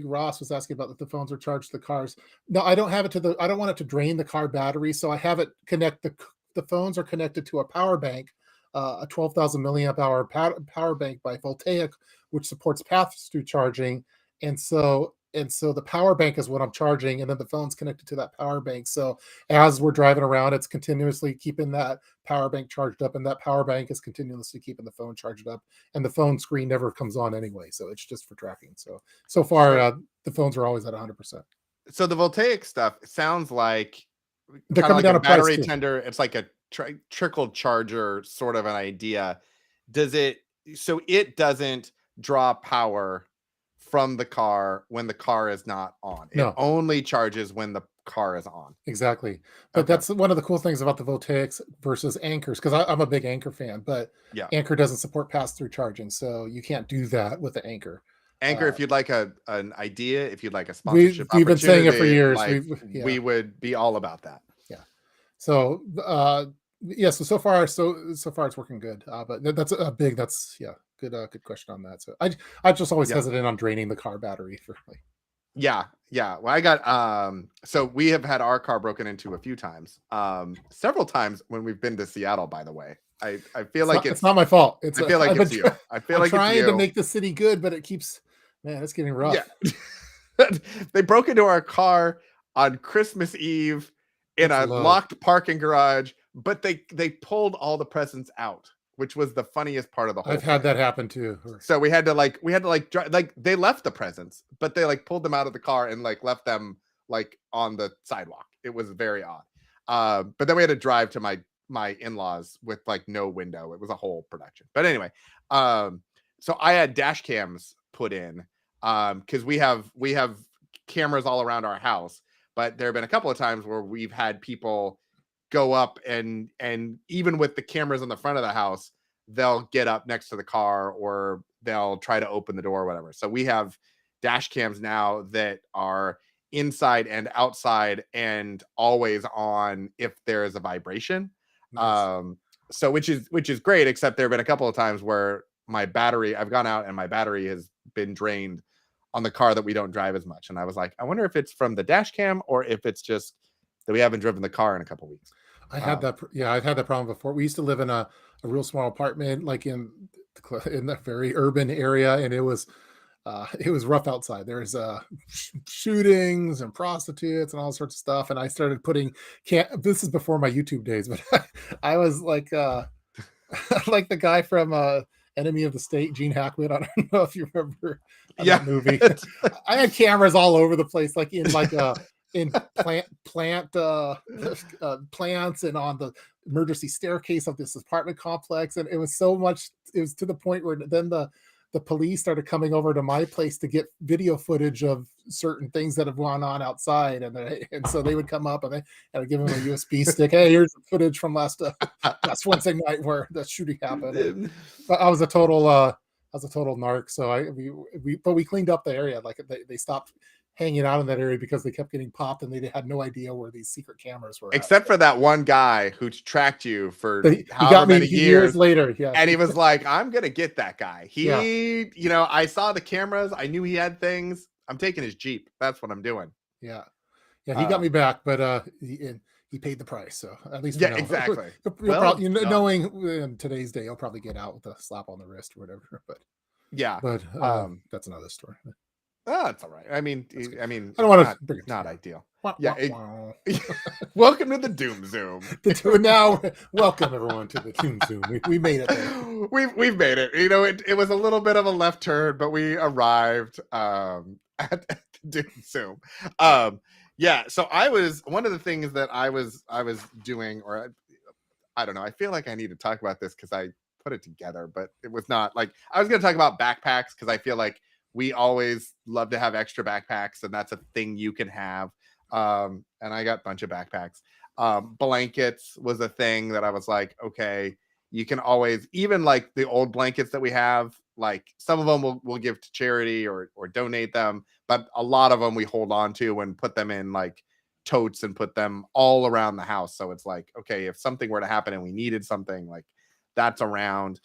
Ross was asking about that the phones are charged to the cars. No, I don't have it I don't want it to drain the car battery, so I have it connect the phones are connected to a power bank, a 12,000 milliamp hour power bank by Voltaic, which supports pass-through charging, and so And so the power bank is what I'm charging, and then the phone's connected to that power bank. So as we're driving around, it's continuously keeping that power bank charged up, and that power bank is continuously keeping the phone charged up, and the phone screen never comes on anyway. So it's just for tracking. So far, the phones are always at 100%. So the voltaic stuff sounds like They're kind of coming like down a in price battery too. tender. It's like a trickle charger sort of an idea. Does it? So it doesn't draw power from the car when the car is not on. It No, only charges when the car is on. exactly. But Okay. that's one of the cool things about the voltaics versus anchors, because I'm a big anchor fan, but Yeah. anchor doesn't support pass-through charging, so you can't do that with the anchor. Anchor, if you'd like an idea, if you'd like a We've sponsorship been saying it for opportunity, years. like Yeah. we would be all about that. Yeah. So yeah, so far it's working good. But that's a big good question on that. So I just always Yeah. hesitant on draining the car battery for like. Yeah. Well, I got so we have had our car broken into a few times. Several times when we've been to Seattle, by the way. I feel like It's not my fault. I feel like it's you. I feel like trying it's to you. make the city good, but it keeps, man, it's getting rough. Yeah. They broke into our car on Christmas Eve in a locked parking garage, but they pulled all the presents out, which was the funniest part of the whole I've had that happen too. So we had to drive, like they left the presents, but they like pulled them out of the car and like left them like on the sidewalk. It was very odd. But then we had to drive to my in-laws with like no window. It was a whole production. But anyway, so I had dash cams put in because we have cameras all around our house, but there have been a couple of times where we've had people go up and even with the cameras on the front of the house, they'll get up next to the car or they'll try to open the door or whatever. So we have dash cams now that are inside and outside and always on if there is a vibration. Nice. So which is great, except there have been a couple of times where I've gone out and my battery has been drained on the car that we don't drive as much. And I was like, I wonder if it's from the dash cam or if it's just that we haven't driven the car in a couple of weeks. I've had that problem before. We used to live in a real small apartment, like in the very urban area, and it was rough outside. There's shootings and prostitutes and all sorts of stuff. And I started putting this is before my YouTube days, but I was like like the guy from Enemy of the State, Gene Hackman. I don't know if you remember that movie. I had cameras all over the place, like in plants and on the emergency staircase of this apartment complex. And it was to the point where then the police started coming over to my place to get video footage of certain things that have gone on outside. And so they would come up and I'd give them a USB stick. Hey, here's the footage from last Wednesday night where the shooting happened. But I was a total narc. So we cleaned up the area. Like they stopped hanging out in that area because they kept getting popped and they had no idea where these secret cameras were. Except for that one guy who tracked you for however many years later. Yeah. And he was like, I'm going to get that guy. I saw the cameras. I knew he had things. I'm taking his Jeep. That's what I'm doing. Yeah. Yeah. He got me back, but he paid the price. So at least, exactly. Knowing in today's day, he'll probably get out with a slap on the wrist or whatever, but that's another story. Oh, that's all right. I mean, I don't want to bring it. Not ideal. Welcome to the Doom Zoom. Now, welcome everyone to the Doom Zoom. We made it there. We've made it. It was a little bit of a left turn, but we arrived at the Doom Zoom. So I was one of the things that I was doing, or I don't know. I feel like I need to talk about this because I put it together, but it was not like I was going to talk about backpacks because I feel like we always love to have extra backpacks, and that's a thing you can have. And I got a bunch of backpacks. Blankets was a thing that I was like, okay, you can always, even like the old blankets that we have, like some of them we'll give to charity or donate them, but a lot of them we hold on to and put them in like totes and put them all around the house. So it's like, okay, if something were to happen and we needed something, like that's around.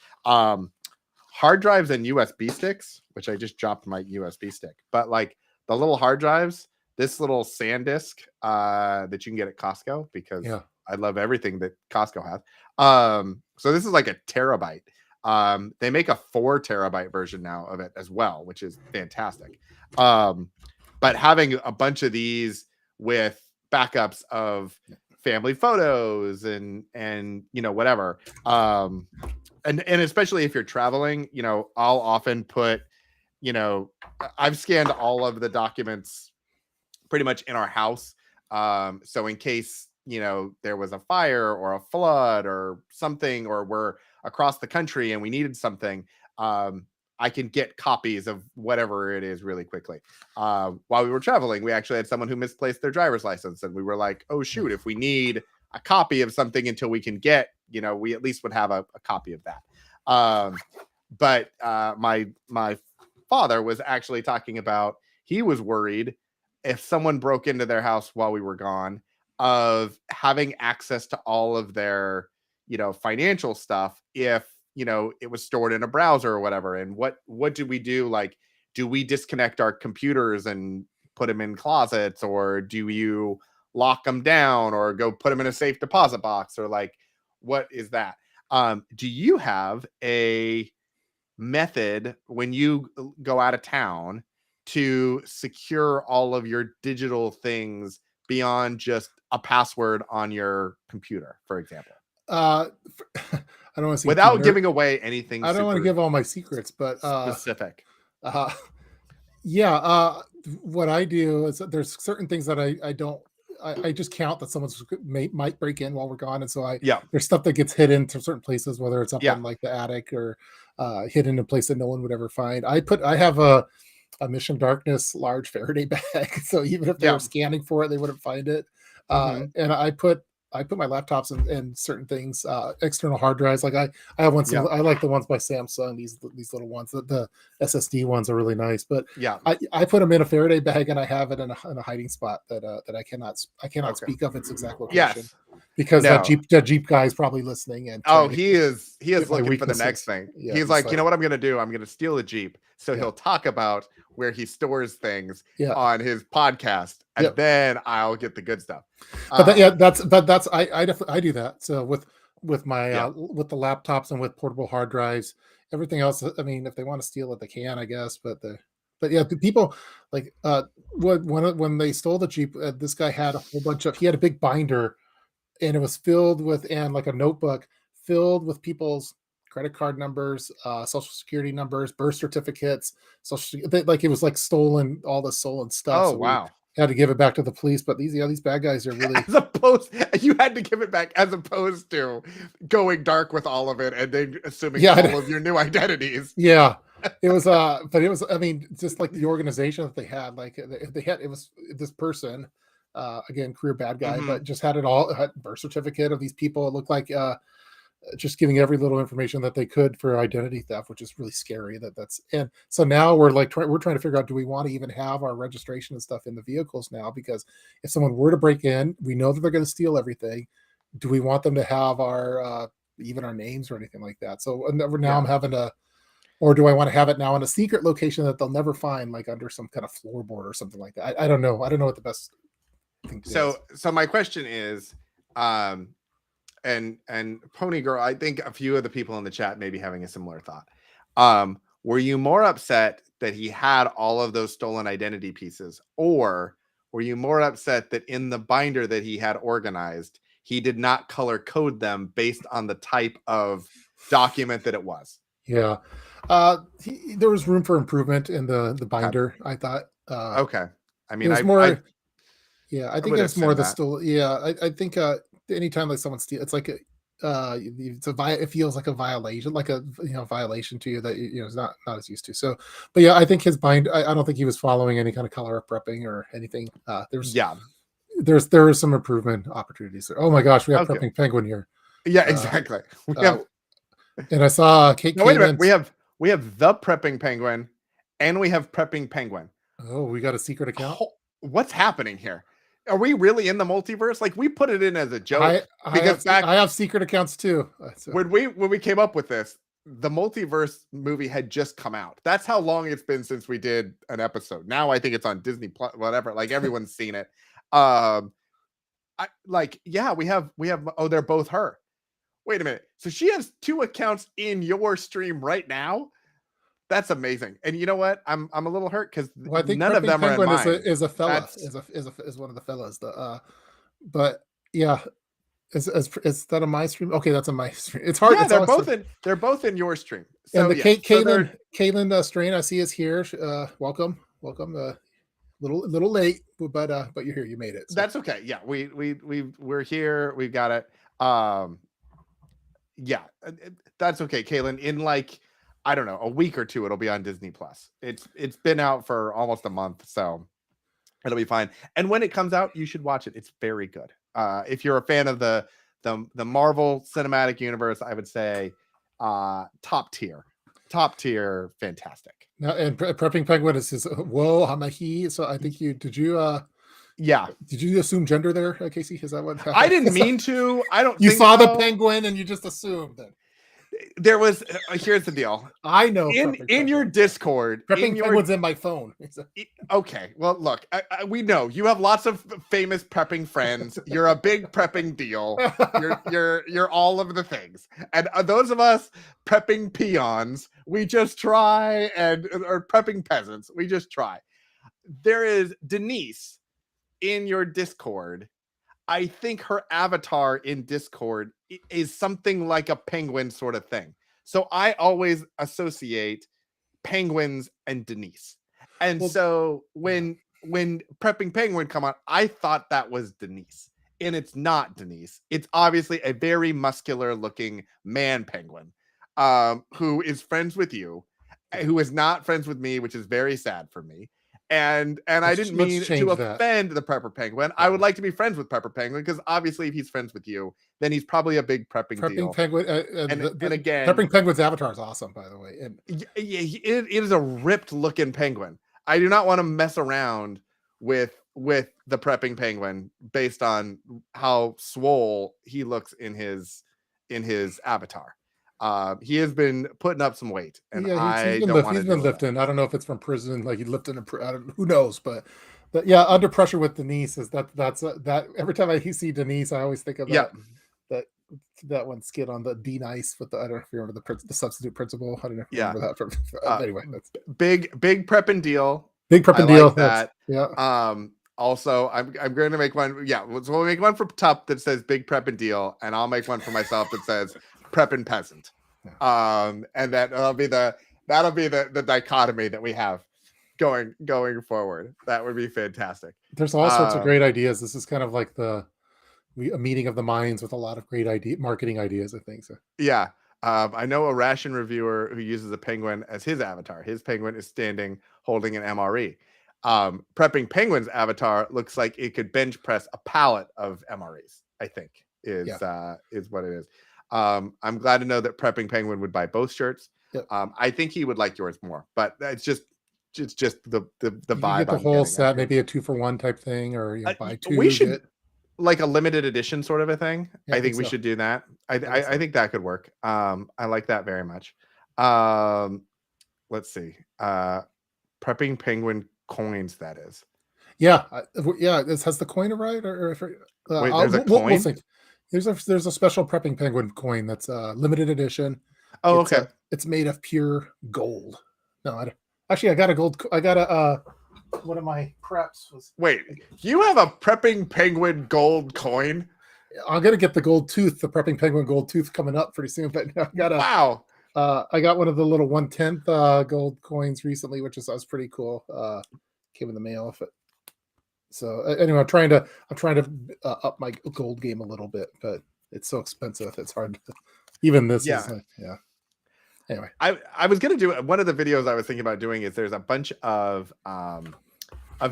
Hard drives and USB sticks, which I just dropped my USB stick, but like the little hard drives, this little SanDisk that you can get at Costco, because I love everything that Costco has. So this is like a terabyte. They make a 4 terabyte version now of it as well, which is fantastic. But having a bunch of these with backups of family photos and whatever, and especially if you're traveling, I'll often put, I've scanned all of the documents pretty much in our house, so in case there was a fire or a flood or something, or we're across the country and we needed something, I can get copies of whatever it is really quickly. While we were traveling, we actually had someone who misplaced their driver's license, and we were like, oh shoot, if we need a copy of something until we can get, we at least would have a copy of that. But my father was actually talking about, he was worried if someone broke into their house while we were gone, of having access to all of their, financial stuff, if, it was stored in a browser or whatever. And what do we do? Like, do we disconnect our computers and put them in closets, or do you lock them down, or go put them in a safe deposit box, or like, what is that? Do you have a method when you go out of town to secure all of your digital things beyond just a password on your computer, for example? I don't want to without giving away anything. I don't want to give all my secrets, but specific. What I do is that there's certain things that I just count that someone might break in while we're gone, and so there's stuff that gets hidden to certain places, whether it's up in like the attic or hidden in a place that no one would ever find. I have a Mission Darkness large Faraday bag, so even if they were scanning for it, they wouldn't find it. And I put my laptops and certain things, external hard drives. Like I have ones. I like the ones by Samsung. These little ones. The SSD ones are really nice. But I put them in a Faraday bag, and I have it in a hiding spot that I cannot speak of its exact location. Yes. Because that Jeep guy is probably listening. And he is looking for the next thing. He's like, you know what I'm going to do? I'm going to steal a Jeep. So he'll talk about where he stores things on his podcast, and then I'll get the good stuff. But I do that. So with my with the laptops and with portable hard drives, everything else. I mean, if they want to steal it, they can, I guess. But the people like when they stole the Jeep, this guy had a whole bunch of. He had a big binder, and it was filled with, and like a notebook filled with people's credit card numbers, social security numbers, birth certificates, like it was like stolen, all the stolen stuff. Oh, so wow. Had to give it back to the police, but these bad guys are really. You had to give it back, as opposed to going dark with all of it and then assuming all of your new identities. Yeah, it was. But it was. I mean, just like the organization that they had, like it was this person, again, career bad guy, but just had it all. Had birth certificate of these people. It looked like just giving every little information that they could for identity theft, which is really scary. And so now we're like we're trying to figure out, do we want to even have our registration and stuff in the vehicles now? Because if someone were to break in, we know that they're going to steal everything. Do we want them to have our even our names or anything like that? So now I'm having to, or do I want to have it now in a secret location that they'll never find, like under some kind of floorboard or something like that? I don't know. I don't know what the best thing is. So my question is, and Pony Girl, I think a few of the people in the chat may be having a similar thought. Were you more upset that he had all of those stolen identity pieces, or were you more upset that in the binder that he had organized, he did not color code them based on the type of document that it was? Yeah. There was room for improvement in the binder, I thought. Okay. I mean, I think it was more the still. Yeah. I think anytime like someone steals, it's like it feels like a violation, like a violation to you that is not as used to. So, but yeah, I think his bind. I don't think he was following any kind of color prepping or anything. There was some improvement opportunities there. Oh my gosh, we have Prepping Penguin here. Yeah, exactly. And I saw Kate. No, wait a minute. We have the Prepping Penguin, and we have Prepping Penguin. Oh, we got a secret account. What's happening here? Are we really in the multiverse? Like, we put it in as a joke. I have secret accounts too. When we came up with this, the Multiverse movie had just come out. That's how long it's been since we did an episode. Now I think it's on Disney Plus, whatever. Like, everyone's seen it. We have. Oh, they're both her. Wait a minute. So she has two accounts in your stream right now? That's amazing. And you know what? I'm a little hurt because Well, I think none of Prepping them are in Penguin mine. is a fella, That's is one of the fellas. But yeah, is that on my stream? Okay, that's on my stream. It's hard. yeah, It's always they're both in your stream. and So the yes, so they're Caitlin Strain I see is here. Welcome. Little late, but you're here. You made it. So. that's okay. Yeah, we're here. We've got it. Yeah, that's okay, Kaylin. In like, I don't know, a week or two, it'll be on Disney Plus. It's been out for almost a month, so it'll be fine. And when it comes out, you should watch it. It's very good. If you're a fan of the Marvel Cinematic Universe, I would say top tier, fantastic. Now, and Prepping Penguin is his whoa, Hamahi. So I think yeah. Did you assume gender there, Casey? Is that what I didn't mean to? I don't. You think saw so. the penguin and you just assumed that. There was. Here's the deal. I know. In your Discord, Prepping Penguin's in my phone. Okay. Well, look, we know you have lots of famous prepping friends. You're a big prepping deal. You're all of the things. And those of us prepping peons, we just try, or prepping peasants, we just try. There is Denise in your Discord. I think her avatar in Discord is something like a penguin sort of thing. So I always associate penguins and Denise. And so when Prepping Penguin come on, I thought that was Denise. And it's not Denise. It's obviously a very muscular looking man penguin who is friends with you, who is not friends with me, which is very sad for me. And I didn't mean to offend the Prepper Penguin. I would like to be friends with Prepper Penguin because obviously if he's friends with you, then he's probably a big prepping deal. Penguin, and again, Prepping Penguin's avatar is awesome, by the way. And it is a ripped looking penguin. I do not want to mess around with the Prepping Penguin based on how swole he looks in his avatar. He has been putting up some weight, and he's been lifting. I don't know if it's from prison, like he lifted. Who knows? But yeah, Under Pressure with Denise is that's every time I see Denise, I always think of that one skit on the D Nice with I don't know if you remember the substitute principal. I don't know if you remember that from. Anyway, that's big prepping deal. Big prepping deal. Like that. Yeah. Also, I'm going to make one. Yeah, so we'll make one for Tup that says big prepping deal, and I'll make one for myself that says prepping peasant. And that'll be the dichotomy that we have going forward. That would be fantastic. There's all sorts of great ideas. This is kind of like a meeting of the minds with a lot of great marketing ideas, I think. So yeah. I know a ration reviewer who uses a penguin as his avatar. His penguin is standing holding an MRE. Prepping Penguin's avatar looks like it could bench press a pallet of MREs, I think is what it is. I'm glad to know that Prepping Penguin would buy both shirts. Yep. I think he would like yours more, but it's just the vibe. Get the whole set, maybe a 2-for-1 type thing, or buy two. We should like a limited edition sort of a thing. Yeah, I think we should do that. I think that could work. I like that very much. Let's see. Prepping Penguin coins. That is. Yeah. This has the coin arrived, or wait, there's a coin. We'll see. There's a special Prepping Penguin coin that's limited edition. Oh, okay. It's made of pure gold. No, I got a gold. I got a one of my preps was. Wait, you have a Prepping Penguin gold coin? I'm gonna get the gold tooth, the Prepping Penguin gold tooth coming up pretty soon. But I got wow. I got one of the little 1/10 gold coins recently, which was pretty cool. Came in the mail if it. So anyway, I'm trying to up my gold game a little bit, but it's so expensive. It's hard to, even this is anyway. I was going to do one of the videos I was thinking about doing is there's a bunch of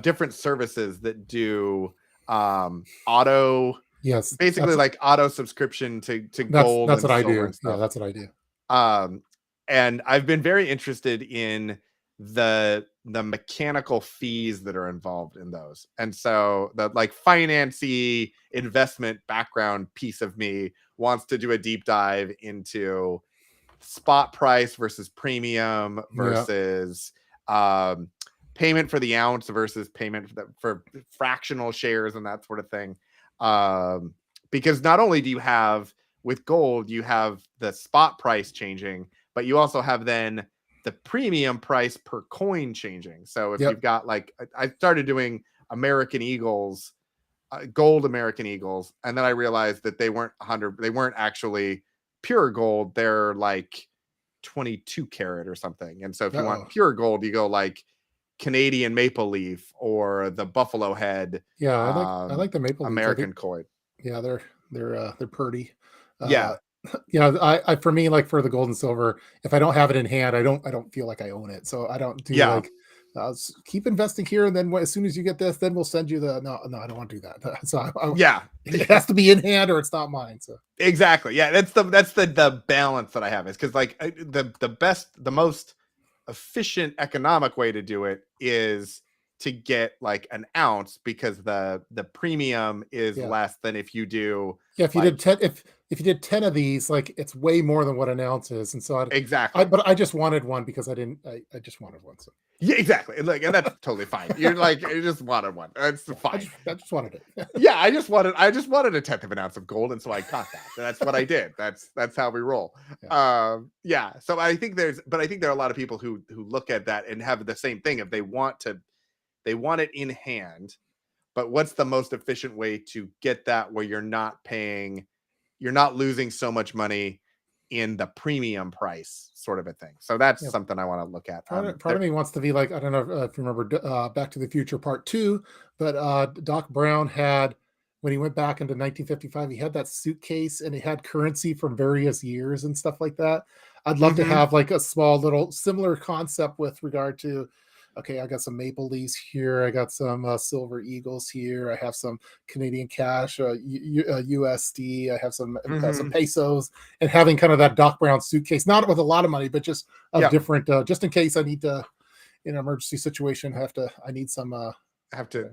different services that do auto basically like auto subscription to gold. That's what I do. Yeah, that's what I do. And I've been very interested in the mechanical fees that are involved in those, and so the like financy investment background piece of me wants to do a deep dive into spot price versus premium versus payment for the ounce versus payment for fractional shares and that sort of thing, because not only do you have with gold you have the spot price changing, but you also have then the premium price per coin changing. So if Yep. you've got like, I started doing American Eagles, gold American Eagles, and then I realized that they weren't actually pure gold. They're like 22 karat or something. And so if you want pure gold, you go like Canadian maple leaf or the buffalo head. Yeah, I like the maple leaves. American coin. Yeah, they're pretty. Yeah. I for me, like for the gold and silver, if I don't have it in hand, I don't feel like I own it. So I don't do like keep investing here, and then as soon as you get this, then we'll send you the no. I don't want to do that. So it has to be in hand or it's not mine. So exactly, yeah, that's the balance that I have is because like the most efficient economic way to do it is to get like an ounce because the premium is less than if you do if you did 10 if you did 10 of these, like it's way more than what an ounce is. And so but I just wanted one because I just wanted one. So yeah, exactly. Like, and that's totally fine. You're like, you just wanted one. That's fine. I just wanted it. Yeah, I just wanted a tenth of an ounce of gold, and so I caught that. And that's what I did. That's how we roll. Yeah. So I think there are a lot of people who look at that and have the same thing. If they want it in hand, but what's the most efficient way to get that where you're not losing so much money in the premium price sort of a thing. So that's something I want to look at. Part of me wants to be like, I don't know if you remember Back to the Future Part 2, but Doc Brown had, when he went back into 1955, he had that suitcase and it had currency from various years and stuff like that. I'd love to have like a small little similar concept with regard to, okay, I got some maple leaves here. I got some silver eagles here. I have some Canadian cash, USD. I have some pesos, and having kind of that Doc Brown suitcase, not with a lot of money, but just different, just in case I need to, in an emergency situation, I need some. Have to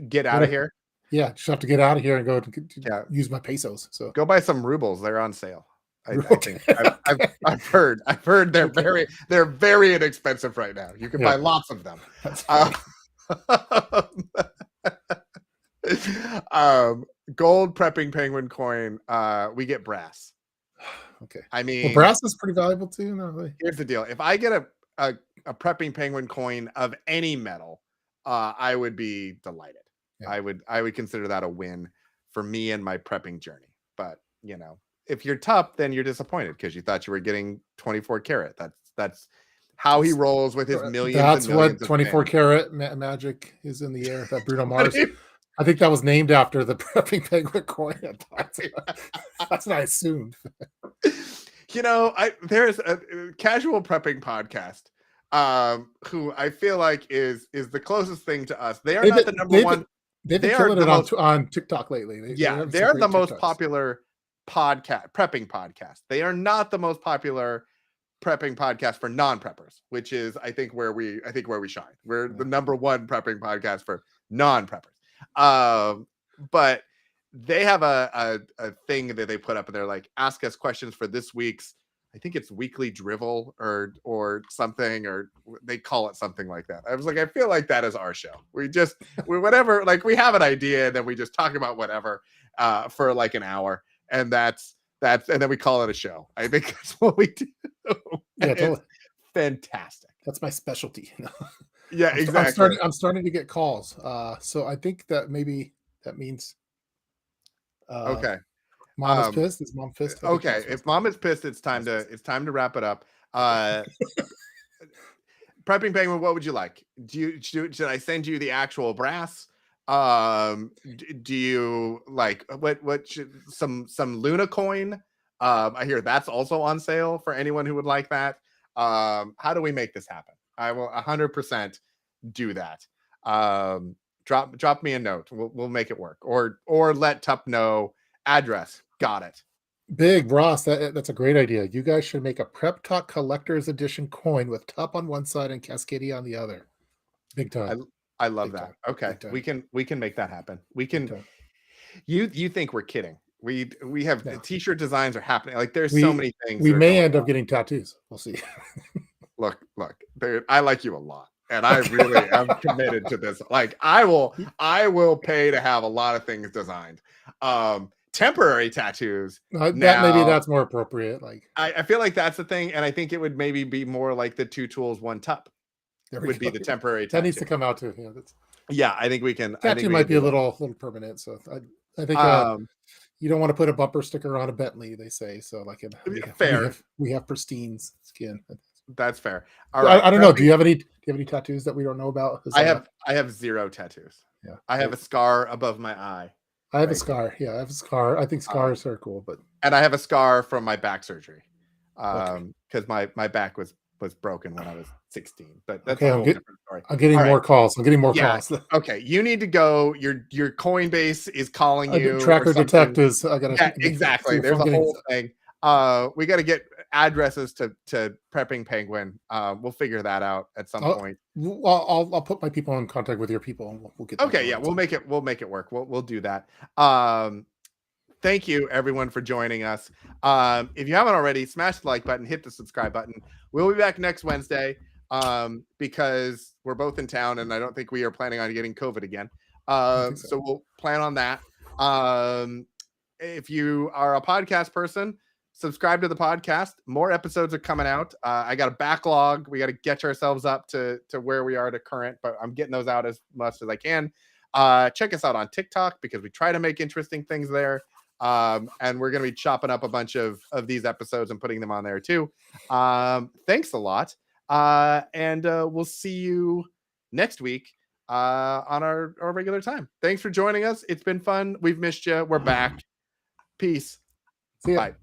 get out of here. Yeah, just have to get out of here and go to use my pesos. So go buy some rubles. They're on sale. I think I've heard they're very inexpensive right now. You can buy lots of them. Gold prepping penguin coin. We get brass. Okay. I mean, brass is pretty valuable too. No, here's the deal: if I get a prepping penguin coin of any metal, I would be delighted. Yeah. I would consider that a win for me and my prepping journey. But if you're tough, then you're disappointed because you thought you were getting 24 karat. That's how he rolls with his millions. That's and millions what 24 karat magic is in the air. That Bruno Mars. I think that was named after the prepping penguin coin. That's what I assumed. There's a casual prepping podcast who I feel like is the closest thing to us. They are not the number one. They've been killing it on TikTok lately. They're the most popular prepping podcast. They are not the most popular prepping podcast for non-preppers, which is I think where we shine. We're the number one prepping podcast for non-preppers. But they have a thing that they put up and they're like, ask us questions for this week's, I think it's weekly drivel or something, or they call it something like that. I was like, I feel like that is our show. We whatever, like we have an idea and then we just talk about whatever for like an hour. And that's and then we call it a show. I think that's what we do. Yeah, totally. Fantastic. That's my specialty. Yeah, exactly. I'm starting to get calls. So I think that maybe that means okay. Mom is pissed. Is mom pissed? Okay. If mom is pissed, it's time to wrap it up. Prepping penguin, what would you like? Should I send you the actual brass? Do you like what should some Luna coin? I hear that's also on sale for anyone who would like that. How do we make this happen? I will 100% do that. Drop me a note. We'll make it work. Or let Tup know address. Got it. Big Ross, that's a great idea. You guys should make a Prep Talk Collector's Edition coin with Tup on one side and Cascadia on the other. Big time. I love that. Okay, we can make that happen. We can. You think we're kidding? We have t-shirt designs are happening. Like there's so many things. We may end up getting tattoos. We'll see. Look, dude, I like you a lot, and I really am committed to this. Like I will pay to have a lot of things designed. temporary tattoos. That Now, maybe that's more appropriate. Like, I feel like that's the thing, and I think it would maybe be more like the 2 tools, 1 tup there we would be go. the temporary That needs to tattoo. come out too. Yeah, that's Yeah, I think we can tattoo might be do a little permanent. So I think that. you don't want to put a bumper sticker on a Bentley, they say. So like Fair. we have pristine skin. That's fair. All right. I don't know. Do you have any tattoos that we don't know about? I have 0 tattoos. Yeah. I have a scar above my eye. I have a scar. Yeah, I have a scar. I think scars are cool, but and I have a scar from my back surgery. Okay. Because my back was broken when I was 16. But that's okay, a whole different story. I'm getting All more right. calls. I'm getting more calls. Okay, you need to go. Your Coinbase is calling you. Tracker or something. Detect is. I gotta. Yeah, exactly. There's a whole thing. We got to get addresses to Prepping Penguin. We'll figure that out at some point. I'll put my people in contact with your people, and we'll get. Okay, yeah, we'll make it work. We'll do that. Thank you everyone for joining us. If you haven't already, smash the like button, hit the subscribe button. We'll be back next Wednesday because we're both in town, and I don't think we are planning on getting COVID again. So we'll plan on that. If you are a podcast person, subscribe to the podcast. More episodes are coming out. I got a backlog. We got to get ourselves up to where we are to current, but I'm getting those out as much as I can. Check us out on TikTok because we try to make interesting things there. And we're going to be chopping up a bunch of these episodes and putting them on there too. Thanks a lot. And we'll see you next week on our regular time. Thanks for joining us. It's been fun. We've missed you. We're back. Peace. See ya. Bye.